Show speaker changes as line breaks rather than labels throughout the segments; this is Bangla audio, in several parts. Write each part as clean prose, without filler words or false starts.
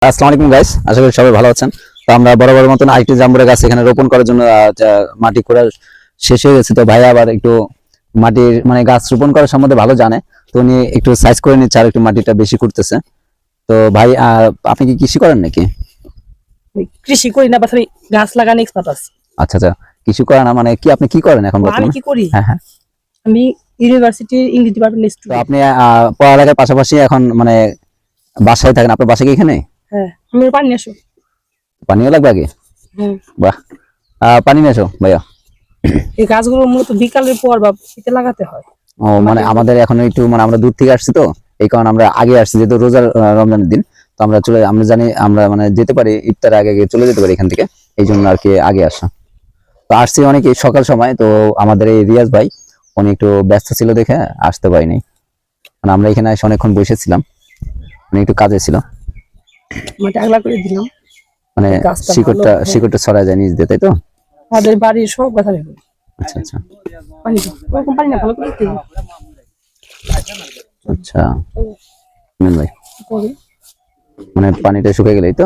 আসসালামু আলাইকুম গাইস, আশা করি সবাই ভালো আছেন। তো আমরা বরাবর মতন আরেকটি জাম্বুরা গাছ এখানে রোপণ করার জন্য মাটি খোঁড়া শেষ হয়ে গেছে। তো ভাই আবার একটু মাটির মানে গাছ রোপণ করার সম্বন্ধে ভালো জানে, তো উনি একটু সাইজ করে নিচ্ছে আর একটু মাটিটা বেশি করতেছে। তো ভাই আপনি কি কৃষি করেন নাকি?
কৃষি করি না, বাস আমি গাছ লাগানো এক্সপার্ট আছি।
আচ্ছা আচ্ছা, কৃষি করেন না মানে কি, আপনি কি করেন এখন
আমি
বর্তমানে?
কি করি,
হ্যাঁ হ্যাঁ।
আমি ইউনিভার্সিটির ইংলিশ ডিপার্টমেন্ট
তো
স্টুডেন্ট।
আপনি পড়ালেখার পাশাপাশি এখন মানে বাসায় থাকেন? আপনার বাসা কি এখানে?
হ্যাঁ, আমি পানি আসো।
পানিও লাগবে আগে?
হ্যাঁ,
বাহ, পানি নিয়ে আসো ভাইয়া।
এই গাছগুলো মূলত বিকালের পর বা শীতে লাগাতে হয়।
ও মানে আমাদের এখন একটু মানে আমরা দূর থেকে আসছি, তো এই কারণে আমরা আগে আসছি, যেহেতু রোজার রমজানের দিন। তো আমরা জানি আমরা মানে যেতে পারি, ইফতার আগে আগে চলে যেতে পারি এখান থেকে, এই জন্য আর কি আগে আসা। তো আসছি অনেক সকাল সময়, তো আমাদের এই রিয়াজ ভাই উনি একটু ব্যস্ত ছিল দেখে আসতে পারিনি। মানে আমরা এখানে এসে অনেকক্ষণ বসেছিলাম, উনি একটু কাজে ছিল।
মাটি আগলা করে দিলাম,
মানে
গাছটা
শিকড়টা ছড়া যায় নিচ দিয়ে, তাই তো?
আমাদের বাড়ির সব গাছ আমি করি।
আচ্ছা আচ্ছা
পানি দাও, ওরকম পানি না, ভালো করে দিতে হবে।
আচ্ছা মিন ভাই,
তবে
মানে পানিটা শুকিয়ে গেলেই তো।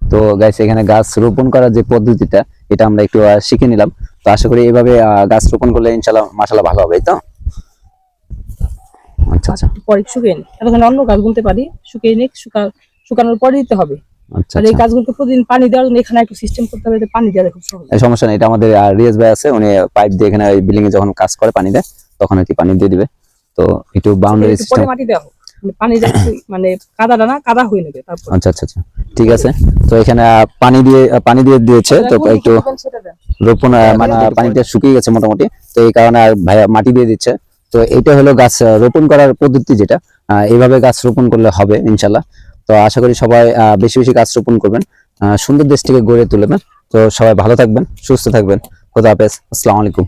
তো গাইস, এখানে গাছ রোপণ করার যে পদ্ধতিটা, এটা আমরা একটু শিখে নিলাম। তো আশা করি এইভাবে গাছ রোপণ করলে ইনশাআল্লাহ মাশাআল্লাহ ভালো হবে, তো আচ্ছা আচ্ছা
পরে শুকিয়ে নিই, এতক্ষণ অন্য গাছ গুনতে পারি, শুকিয়ে নিই, শুকানোর পরে দিতে হবে।
আচ্ছা
আর এই
আচ্ছা,
গাছগুলোকে প্রতিদিন পানি দেওয়ার জন্য এখানে একটু সিস্টেম করতে হবে, যাতে পানি দেওয়া খুব সহজ।
এই সমস্যা নেই, এটা আমাদের রিয়াজ ভাই আছে, উনি পাইপ দিয়ে এখানে ওই বিল্ডিং এ যখন কাজ করে পানি দেয়, তখন আর কি পানি দিয়ে দিবে। তো একটু বাউন্ডারি
একটু
সিস্টেম।
পরে মাটি দেওয়া হোক, মানে পানি দেওয়া মানে কাদাটা না কাদা হয়ে নেবে তারপর।
আচ্ছা আচ্ছা আচ্ছা, ঠিক আছে। তো এখানে পানি দিয়ে দিয়েছে, তো একটু রোপণ মানে পানিটা শুকিয়ে গেছে মোটামুটি, তো এই কারণে আর ভাইয়া মাটি দিয়ে দিচ্ছে। তো এটা হলো গাছ রোপণ করার পদ্ধতি, যেটা এইভাবে গাছ রোপণ করলে হবে ইনশাল্লাহ। তো আশা করি সবাই বেশি বেশি গাছ রোপণ করবেন, সুন্দর দেশটিকে গড়ে তুলবেন। তো সবাই ভালো থাকবেন, সুস্থ থাকবেন। খোদা হাফেজ, আসসালামু আলাইকুম।